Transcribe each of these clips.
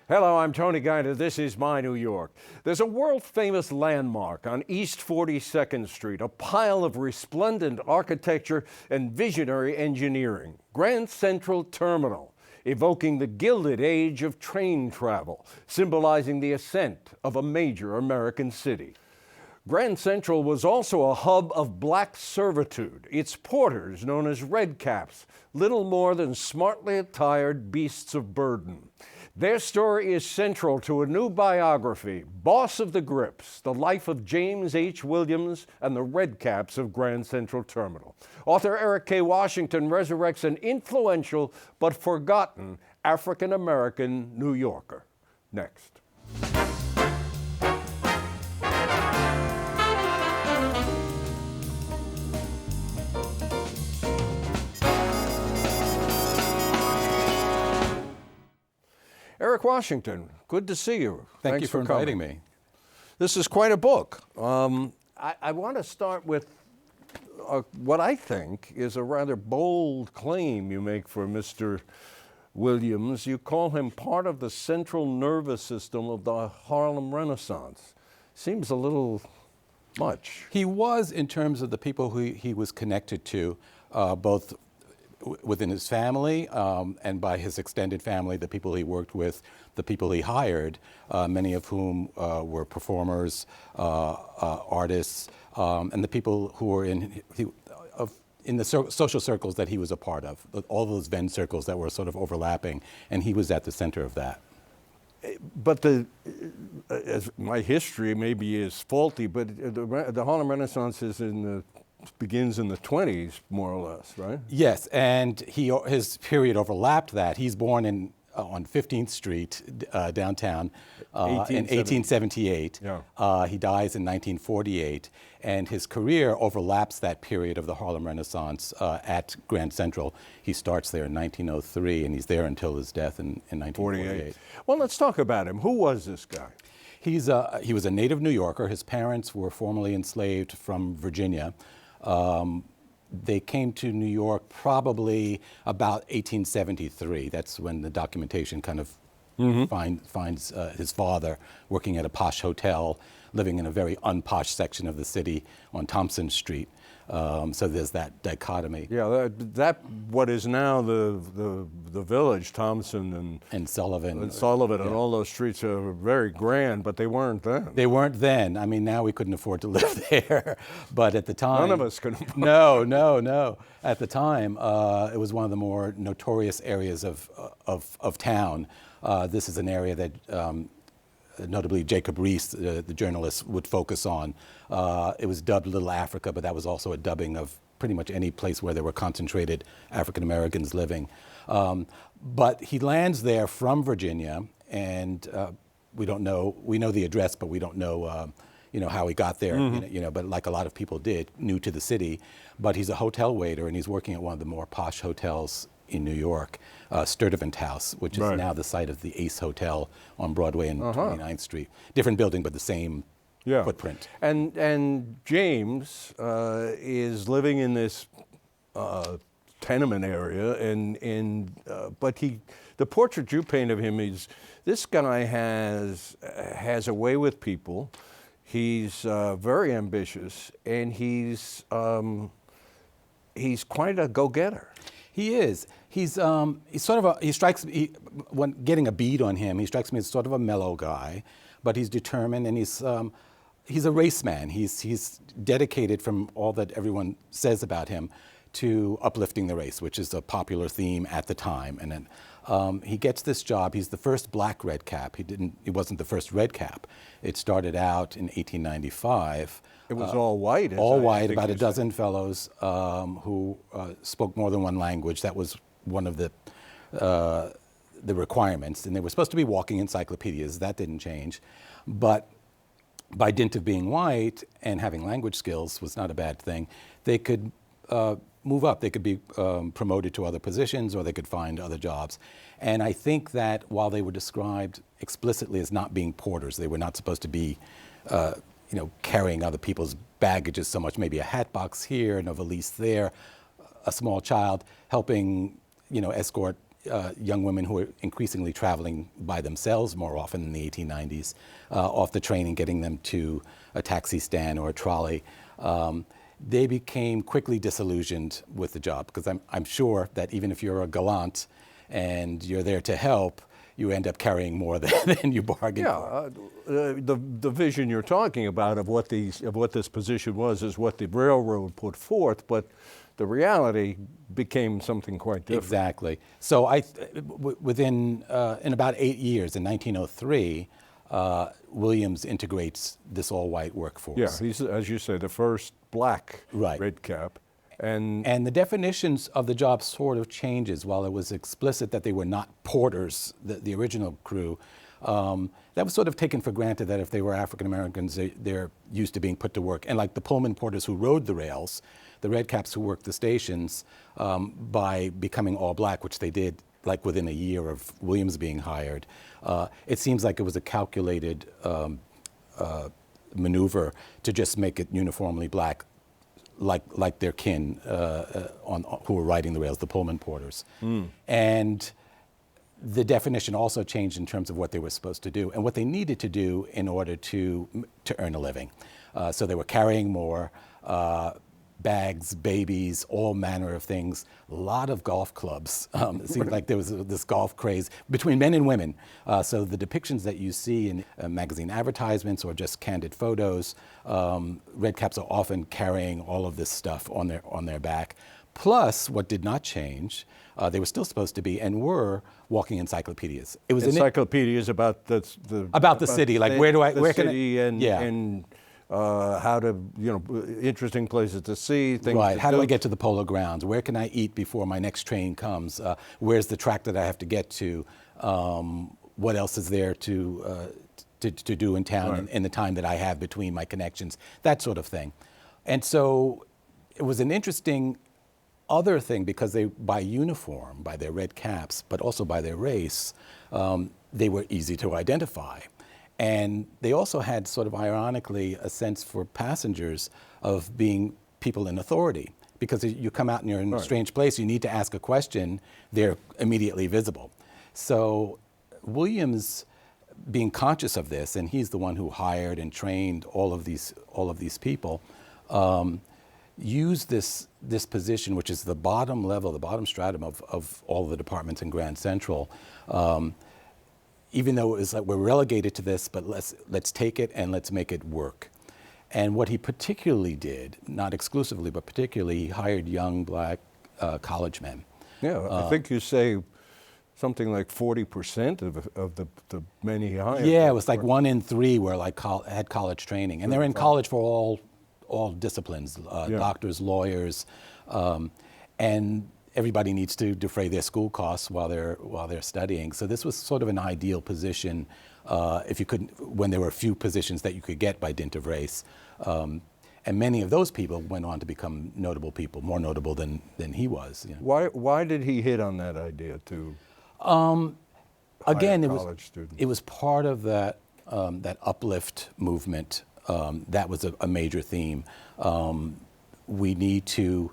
Hello, I'm Tony Guida. This is My New York. There's a world-famous landmark on East 42nd Street, a pile of resplendent architecture and visionary engineering, Grand Central Terminal, evoking the Gilded Age of train travel, symbolizing the ascent of a major American city. Grand Central was also a hub of black servitude, its porters known as redcaps, little more than smartly attired beasts of burden. Their story is central to a new biography, Boss of the Grips, the life of James H. Williams and the Redcaps of Grand Central Terminal. Author Eric K. Washington resurrects an influential but forgotten African-American New Yorker. Next. Eric Washington, good to see you. Thank you for inviting me. This is quite a book. I want to start with what I think is a rather bold claim you make for Mr. Williams. You call him part of the central nervous system of the Harlem Renaissance. Seems a little much. He was, in terms of the people who he was connected to, both within his family and by his extended family, the people he worked with, the people he hired, many of whom were performers, artists, and the people who were in the social circles that he was a part of, all those Venn circles that were sort of overlapping, and he was at the center of that. But as my history maybe is faulty, but the Harlem Renaissance begins in the 20s, more or less, right? Yes, and his period overlapped that. He's born on 15th Street, downtown, in 1878. Yeah. He dies in 1948, and his career overlaps that period of the Harlem Renaissance at Grand Central. He starts there in 1903, and he's there until his death in 1948. Well, let's talk about him. Who was this guy? He was a native New Yorker. His parents were formerly enslaved from Virginia. They came to New York probably about 1873. That's when the documentation kind of finds his father working at a posh hotel, living in a very unposh section of the city on Thompson Street. So there's that dichotomy. Yeah, that what is now the village, Thompson and Sullivan. And Sullivan, yeah. And all those streets are very grand, but they weren't then. They weren't then. I mean, now we couldn't afford to live there, but at the time, none of us could. No. At the time, it was one of the more notorious areas of town. This is an area that. Notably Jacob Riis, the journalist, would focus on. It was dubbed Little Africa, but that was also a dubbing of pretty much any place where there were concentrated African Americans living. But he lands there from Virginia, and we don't know. We know the address, but we don't know, how he got there. But like a lot of people did, new to the city. But he's a hotel waiter, and he's working at one of the more posh hotels in New York, Sturtevant House, which is now the site of the Ace Hotel on Broadway and 29th Street. Different building, but the same footprint. And James is living in this tenement area, but the portrait you paint of him is this guy has a way with people. He's very ambitious, and he's quite a go-getter. He is. He strikes me, when getting a bead on him, he strikes me as sort of a mellow guy, but he's determined, and he's a race man. He's dedicated, from all that everyone says about him, to uplifting the race, which is a popular theme at the time. And then he gets this job. He's the first black red cap. He wasn't the first red cap. It started out in 1895. It was all white. All white, about a dozen fellows who spoke more than one language. That was one of the requirements. And they were supposed to be walking encyclopedias. That didn't change. But by dint of being white and having language skills was not a bad thing. They could move up. They could be promoted to other positions, or they could find other jobs. And I think that while they were described explicitly as not being porters, they were not supposed to be carrying other people's baggages so much, maybe a hat box here and a valise there, a small child helping, escort young women who were increasingly traveling by themselves more often in the 1890s, off the train and getting them to a taxi stand or a trolley. They became quickly disillusioned with the job, because I'm sure that even if you're a gallant and you're there to help, you end up carrying more than you bargained for. The vision you're talking about of what this position was is what the railroad put forth, but the reality became something quite different. Exactly. So in about 8 years, in 1903, Williams integrates this all-white workforce. Yeah, he's, as you say, the first black red cap. And the definitions of the job sort of changes. While it was explicit that they were not porters, the original crew, that was sort of taken for granted that if they were African Americans, they're used to being put to work. And like the Pullman porters who rode the rails, the red caps who worked the stations, by becoming all black, which they did like within a year of Williams being hired, it seems like it was a calculated maneuver to just make it uniformly black, like their kin who were riding the rails, the Pullman porters. And the definition also changed in terms of what they were supposed to do and what they needed to do in order to earn a living. So they were carrying more bags, babies, all manner of things, a lot of golf clubs. It seemed like there was this golf craze between men and women. So the depictions that you see in magazine advertisements or just candid photos, red caps are often carrying all of this stuff on their back. Plus, what did not change, they were still supposed to be and were walking encyclopedias. It was encyclopedias about the city, like where can I, and how to, interesting places to see, things right, how do I get to the polo grounds? Where can I eat before my next train comes? Where's the track that I have to get to? What else is there to do in town in the time that I have between my connections? That sort of thing. And so it was an interesting other thing, because they, by uniform, by their red caps, but also by their race, they were easy to identify. And they also had, sort of ironically, a sense for passengers of being people in authority. Because you come out and you're in a strange place, you need to ask a question, they're immediately visible. So Williams, being conscious of this, and he's the one who hired and trained all of these people, used this position, which is the bottom level, the bottom stratum of all of the departments in Grand Central. Even though it was like, we're relegated to this, but let's take it and let's make it work. And what he particularly did, not exclusively, but particularly, he hired young black college men. Yeah, I think you say something like 40% of the men he hired. Yeah, it was like 1 in 3 were like had college training, and they're in college for all disciplines, doctors, lawyers, and everybody needs to defray their school costs while they're studying. So this was sort of an ideal position if you couldn't, when there were few positions that you could get by dint of race. And many of those people went on to become notable people, more notable than he was. Why did he hit on that idea to again, hire it was part of that uplift movement. That was a major theme. We need to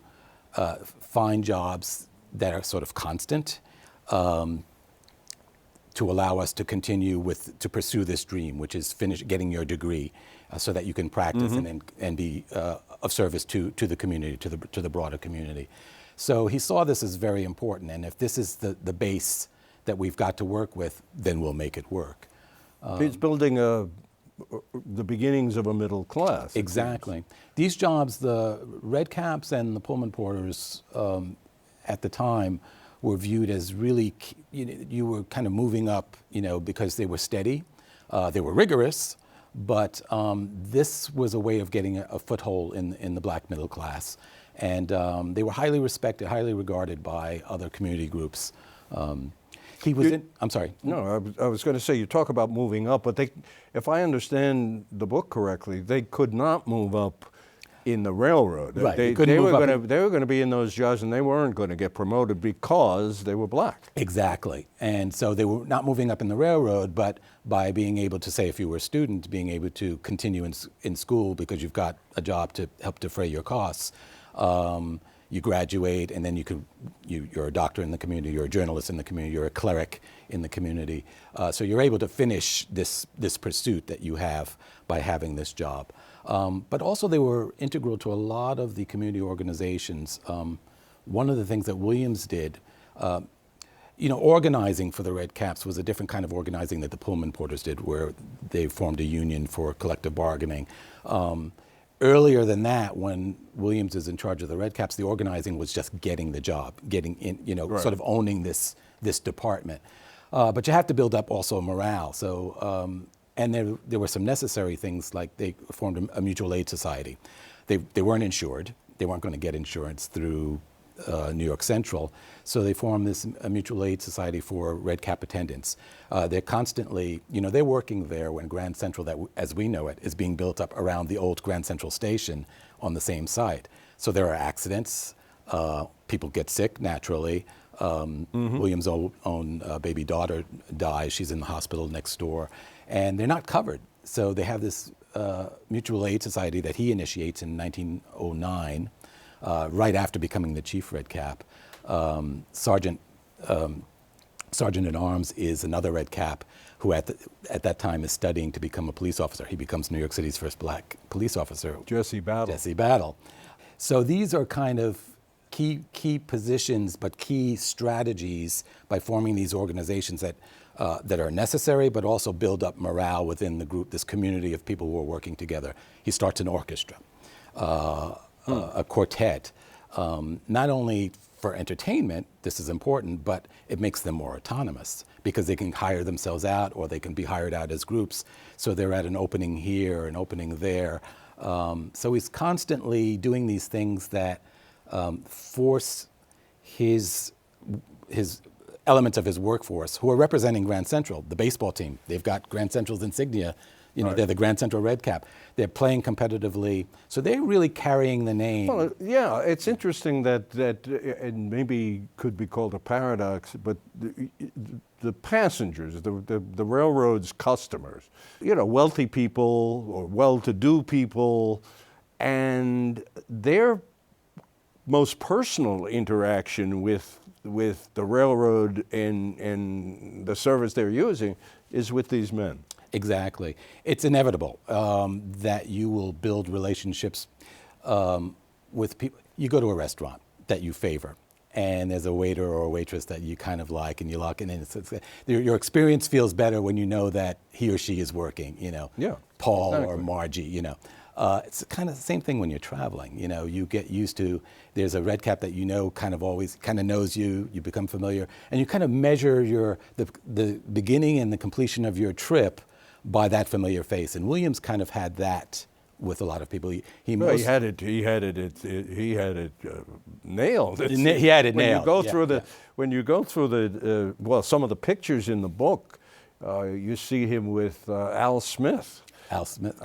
find jobs that are sort of constant to allow us to continue to pursue this dream, which is getting your degree, so that you can practice and be of service to the community, to the broader community. So he saw this as very important, and if this is the base that we've got to work with, then we'll make it work. He's building the beginnings of a middle class. Exactly. These jobs, the red caps and the Pullman porters at the time were viewed as really, you were kind of moving up, because they were steady, they were rigorous, but this was a way of getting a foothold in the black middle class. And they were highly respected, highly regarded by other community groups. He was I'm sorry. No, I was going to say, you talk about moving up, but if I understand the book correctly, they could not move up in the railroad. Right. They were going to be in those jobs, and they weren't going to get promoted because they were black. Exactly. And so they were not moving up in the railroad, but by being able to, say, if you were a student, being able to continue in school because you've got a job to help defray your costs. you graduate, and then you're a doctor in the community, you're a journalist in the community, you're a cleric in the community. So you're able to finish this pursuit that you have by having this job. But also they were integral to a lot of the community organizations. One of the things that Williams did, organizing for the Red Caps was a different kind of organizing that the Pullman Porters did, where they formed a union for collective bargaining. Earlier than that, when Williams is in charge of the Red Caps, the organizing was just getting the job, getting in, Right. sort of owning this department. But you have to build up also morale. So, and there were some necessary things, like they formed a mutual aid society. They weren't insured. They weren't going to get insurance through New York Central. So they formed this mutual aid society for Red Cap attendants. They're constantly, they're working there when Grand Central, that as we know it, is being built up around the old Grand Central station on the same site. So there are accidents. People get sick naturally. Williams' own baby daughter dies. She's in the hospital next door. And they're not covered. So they have this mutual aid society that he initiates in 1909, right after becoming the chief Red Cap. Sergeant at Arms is another Red Cap who at that time is studying to become a police officer. He becomes New York City's first black police officer. Jesse Battle. Jesse Battle. So these are kind of key positions, but key strategies by forming these organizations that are necessary, but also build up morale within the group, this community of people who are working together. He starts an orchestra, a quartet, not only for entertainment, this is important, but it makes them more autonomous because they can hire themselves out, or they can be hired out as groups. So they're at an opening here, an opening there. So he's constantly doing these things that force his elements of his workforce, who are representing Grand Central, the baseball team. They've got Grand Central's insignia. Right. They're the Grand Central Red Cap. They're playing competitively. So they're really carrying the name. Well, yeah, it's interesting that and maybe could be called a paradox, but the passengers, the railroad's customers, wealthy people or well-to-do people, and their most personal interaction with the railroad and the service they're using is with these men. Exactly. It's inevitable that you will build relationships with people. You go to a restaurant that you favor, and there's a waiter or a waitress that you kind of like, and you lock in, and your experience feels better when you know that he or she is working, Yeah, Paul exactly. or Margie, It's kind of the same thing when you're traveling. You get used to, there's a Red Cap that kind of always kind of knows you become familiar, and you kind of measure the beginning and the completion of your trip by that familiar face. And Williams kind of had that with a lot of people. He had it nailed. He had it nailed. When you go through some of the pictures in the book, you see him with Al Smith. Al Smith,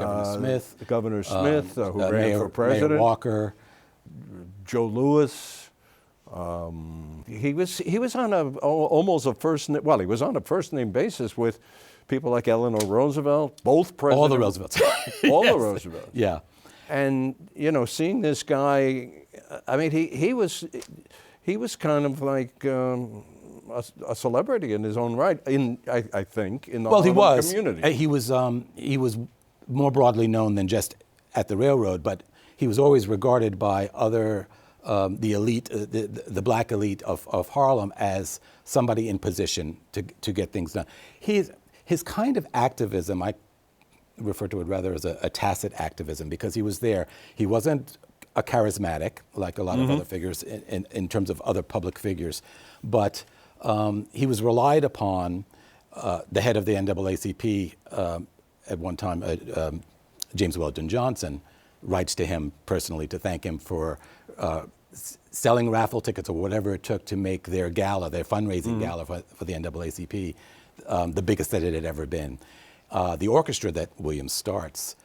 Governor Smith. Who ran for president. Mayor Walker. Joe Louis. He was on he was on a first name basis with people like Eleanor Roosevelt, both presidents. All the Roosevelts. All Yes. the Roosevelts. Yeah. And seeing this guy, I mean, he was kind of like a celebrity in his own right. I think in the Harlem community. He was more broadly known than just at the railroad, but he was always regarded by other the elite, the black elite of Harlem, as somebody in position to get things done. His kind of activism, I refer to it rather as a tacit activism, because he was there. He wasn't a charismatic like a lot of other figures in terms of other public figures, but he was relied upon. The head of the NAACP at one time, James Weldon Johnson, writes to him personally to thank him for selling raffle tickets or whatever it took to make their gala, their fundraising gala for the NAACP, the biggest that it had ever been. The orchestra that Williams starts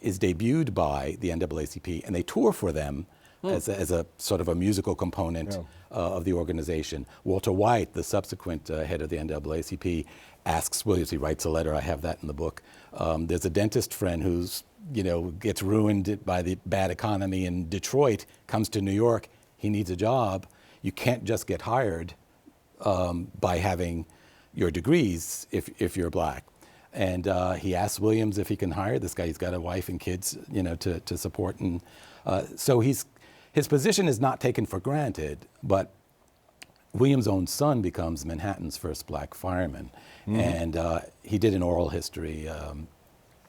is debuted by the NAACP, and they tour for them as a sort of a musical component of the organization. Walter White, the subsequent head of the NAACP, asks Williams, he writes a letter, I have that in the book. There's a dentist friend who's gets ruined by the bad economy in Detroit, comes to New York, he needs a job. You can't just get hired by having your degrees if you're black. And he asks Williams if he can hire this guy. He's got a wife and kids, to support. And so his position is not taken for granted, but Williams' own son becomes Manhattan's first black fireman. And he did an oral history,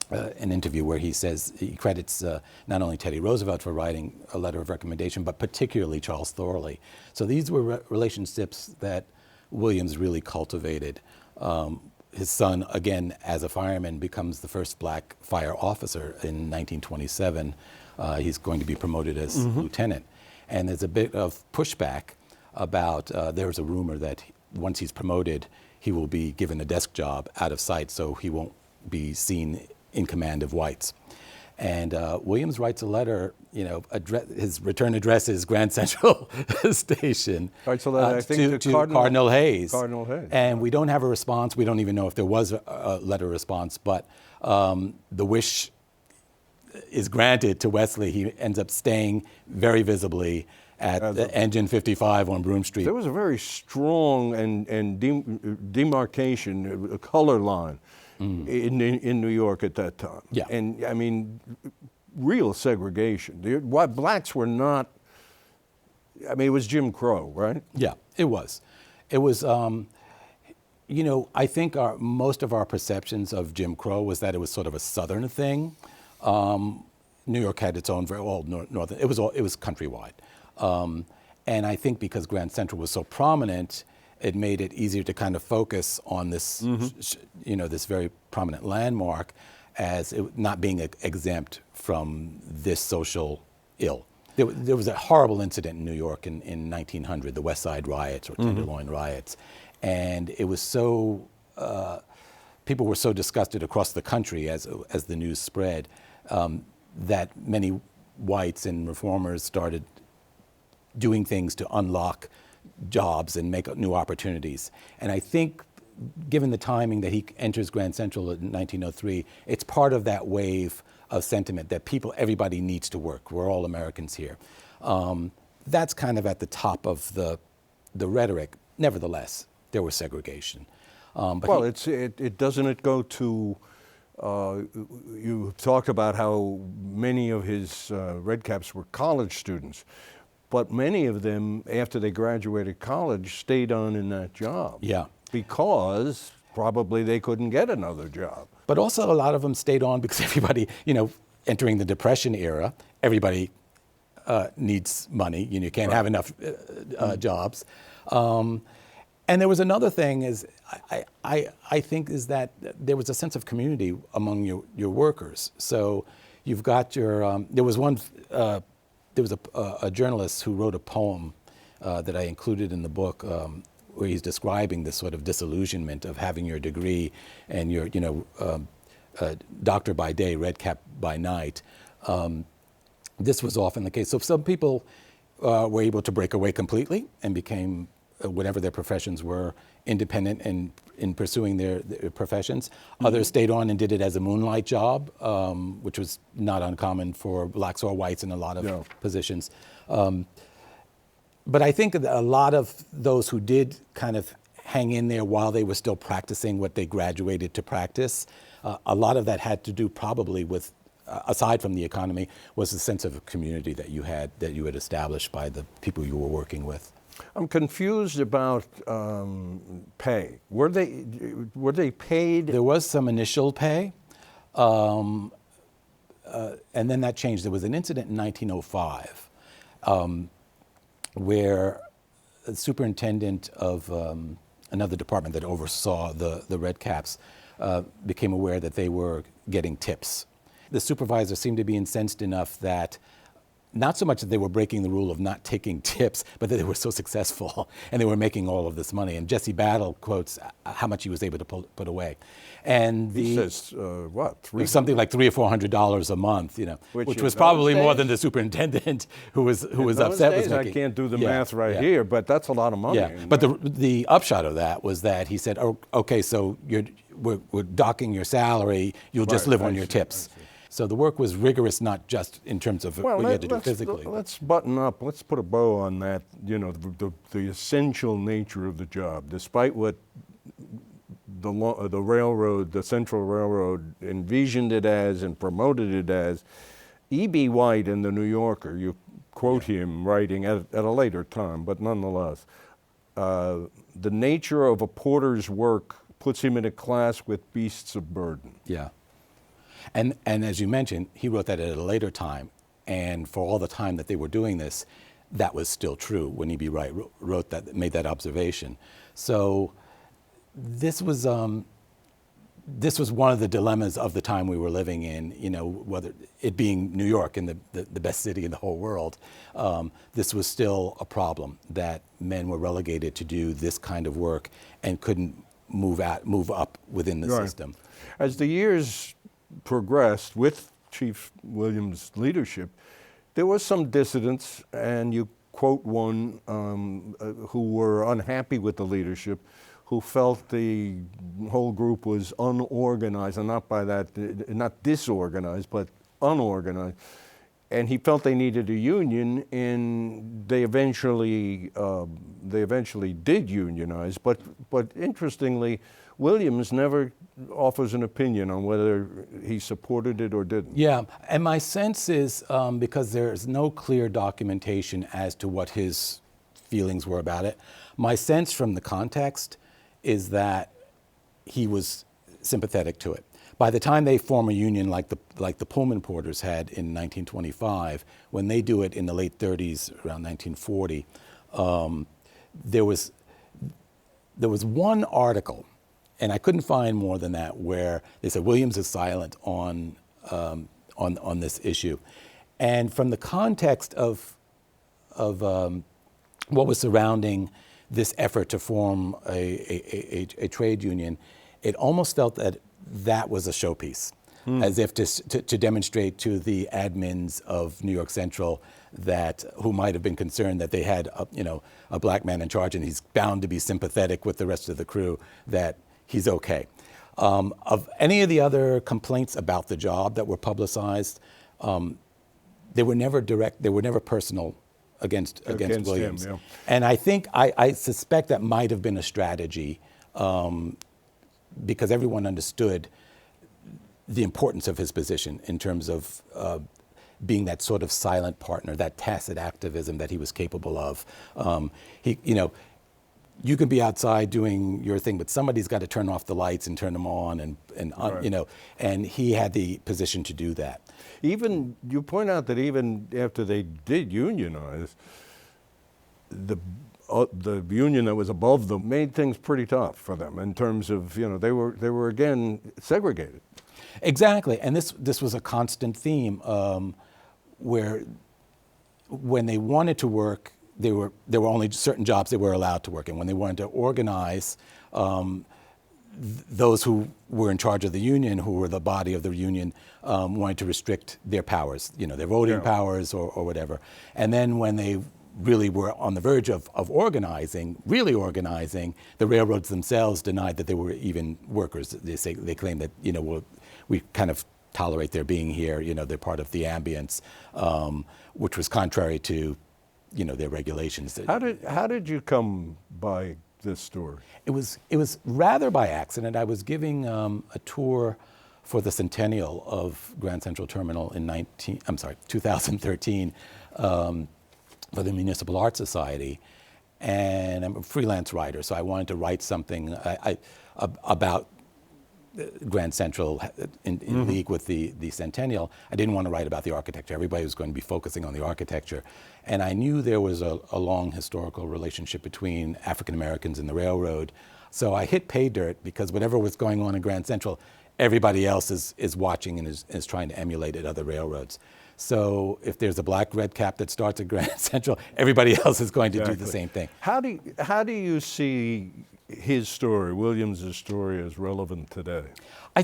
an interview where he says he credits not only Teddy Roosevelt for writing a letter of recommendation, but particularly Charles Thorley. So these were relationships that Williams really cultivated. His son, again, as a fireman, becomes the first black fire officer in 1927. He's going to be promoted as lieutenant. And there's a bit of pushback about, there's a rumor that once he's promoted, he will be given a desk job out of sight, so he won't be seen in command of whites. And Williams writes a letter, his return address is Grand Central Station, Right, so that I think to Cardinal Hayes. Cardinal Hayes. And we don't have a response. We don't even know if there was a letter response, but the wish is granted to Wesley. He ends up staying very visibly at Engine 55 on Broome Street. There was a very strong and demarcation, a color line in New York at that time. Yeah. And I mean, real segregation. Blacks were not, I mean, it was Jim Crow, right? Yeah, it was. It was, I think most of our perceptions of Jim Crow was that it was sort of a Southern thing. New York had its own northern, it was countrywide. And I think because Grand Central was so prominent, it made it easier to kind of focus on this, this very prominent landmark as not being exempt from this social ill. There was a horrible incident in New York in 1900, the West Side riots or Tenderloin riots. And it was so, people were so disgusted across the country as the news spread that many whites and reformers started doing things to unlock jobs and make new opportunities. And I think, given the timing that he enters Grand Central in 1903, it's part of that wave of sentiment that everybody needs to work. We're all Americans here. That's kind of at the top of the rhetoric. Nevertheless, there was segregation. It doesn't it go to, you talked about how many of his redcaps were college students. But many of them, after they graduated college, stayed on in that job. Yeah. Because probably they couldn't get another job. But also a lot of them stayed on because everybody, entering the Depression era, everybody needs money. You can't have enough jobs. And there was another thing is, I think is that there was a sense of community among your workers. So you've got your, there was a journalist who wrote a poem that I included in the book where he's describing this sort of disillusionment of having your degree and your, doctor by day, redcap by night. This was often the case. So some people were able to break away completely and became, whatever their professions were, independent in pursuing their professions. Others stayed on and did it as a moonlight job, which was not uncommon for blacks or whites in a lot of positions. But I think a lot of those who did kind of hang in there while they were still practicing what they graduated to practice, a lot of that had to do probably with, aside from the economy, was the sense of community that you had established by the people you were working with. I'm confused about pay. Were they paid? There was some initial pay, and then that changed. There was an incident in 1905 where the superintendent of another department that oversaw the redcaps became aware that they were getting tips. The supervisor seemed to be incensed enough that not so much that they were breaking the rule of not taking tips, but that they were so successful and they were making all of this money. And Jesse Battle quotes how much he was able to put away. And he says, what? Something like $300 or $400 a month, which was probably more than the superintendent who was upset with making. I can't do the math here, but that's a lot of money. Yeah. But the upshot of that was that he said, oh, okay, so we're docking your salary, you'll just live on your tips. So the work was rigorous, not just in terms of what you had to do physically. Let's button up. Let's put a bow on that. You know, the essential nature of the job, despite what the railroad, the Central Railroad, envisioned it as and promoted it as. E.B. White in the New Yorker, you quote him writing at a later time, but nonetheless, the nature of a porter's work puts him in a class with beasts of burden. Yeah. And as you mentioned, he wrote that at a later time, and for all the time that they were doing this, that was still true when E.B. White wrote that, made that observation. So this was one of the dilemmas of the time we were living in, you know, whether it being New York and the best city in the whole world, this was still a problem that men were relegated to do this kind of work and couldn't move up within the system. As the years progressed with Chief Williams' leadership, there was some dissidents, and you quote one who were unhappy with the leadership, who felt the whole group was unorganized, and not by that, not disorganized, but unorganized. And he felt they needed a union, and they eventually did unionize. But interestingly, Williams never offers an opinion on whether he supported it or didn't. Yeah, and my sense is because there's no clear documentation as to what his feelings were about it, my sense from the context is that he was sympathetic to it. By the time they form a union like the Pullman Porters had in 1925, when they do it in the late 30s, around 1940, there was one article, and I couldn't find more than that, where they said Williams is silent on this issue, and from the context of what was surrounding this effort to form a trade union, it almost felt that was a showpiece, as if to demonstrate to the admins of New York Central who might have been concerned that they had a black man in charge and he's bound to be sympathetic with the rest of the crew, that he's okay. Of any of the other complaints about the job that were publicized, they were never direct, they were never personal against Williams. Him, yeah. And I think, I suspect that might have been a strategy, because everyone understood the importance of his position in terms of being that sort of silent partner, that tacit activism that he was capable of. You can be outside doing your thing, but somebody's got to turn off the lights and turn them on, Right. And he had the position to do that. Even, you point out that even after they did unionize, the union that was above them made things pretty tough for them in terms of, they were again segregated. Exactly, and this was a constant theme where when they wanted to work, there were only certain jobs they were allowed to work in. When they wanted to organize, those who were in charge of the union, who were the body of the union, wanted to restrict their powers, their voting powers or whatever. And then when they really were on the verge of really organizing, the railroads themselves denied that they were even workers. They claimed that, we kind of tolerate their being here, they're part of the ambience, which was contrary to, their regulations. How did you come by this story? It was rather by accident. I was giving a tour for the centennial of Grand Central Terminal in 2013 for the Municipal Art Society, and I'm a freelance writer, so I wanted to write something about Grand Central in league with the centennial. I didn't want to write about the architecture. Everybody was going to be focusing on the architecture. And I knew there was a long historical relationship between African Americans and the railroad. So I hit pay dirt because whatever was going on in Grand Central, everybody else is watching and is trying to emulate at other railroads. So if there's a black red cap that starts at Grand Central, everybody else is going to do the same thing. How do you see his story, Williams' story, as relevant today?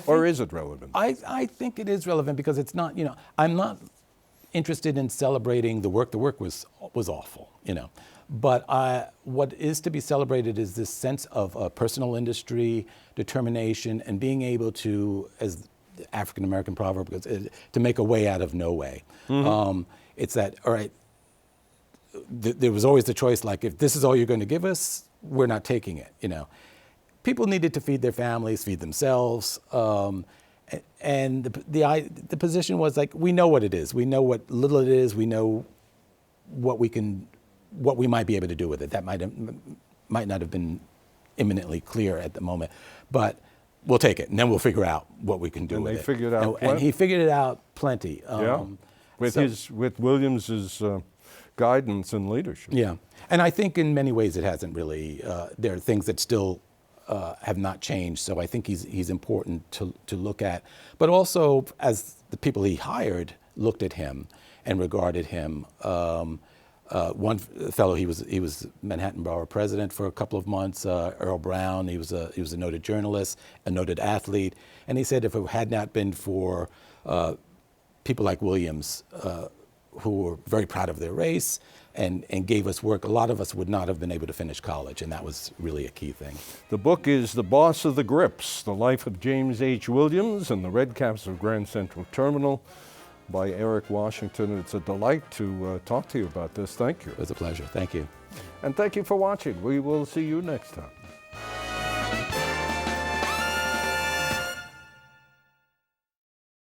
Or is it relevant? I think it is relevant because it's not, I'm not interested in celebrating the work. The work was awful, But what is to be celebrated is this sense of personal industry, determination, and being able to, as African-American proverb, to make a way out of no way. It's that, all right, there was always the choice, like, if this is all you're going to give us, we're not taking it, you know. People needed to feed their families, feed themselves, and the position was like, we know what it is. We know what little it is. We know what we might be able to do with it. That might not have been imminently clear at the moment, but we'll take it, and then we'll figure out what we can do with it. And they figured out and he figured it out plenty. With Williams's guidance and leadership. Yeah, and I think in many ways it hasn't really. There are things that still have not changed, so I think he's important to look at. But also, as the people he hired looked at him and regarded him. One fellow, he was Manhattan Borough president for a couple of months. Earl Brown, he was a noted journalist, a noted athlete, and he said if it had not been for people like Williams, who were very proud of their race and gave us work, a lot of us would not have been able to finish college, and that was really a key thing. The book is The Boss of the Grips, The Life of James H. Williams and the Red Caps of Grand Central Terminal, by Eric Washington. It's a delight to talk to you about this. Thank you. It was a pleasure. Thank you. And thank you for watching. We will see you next time.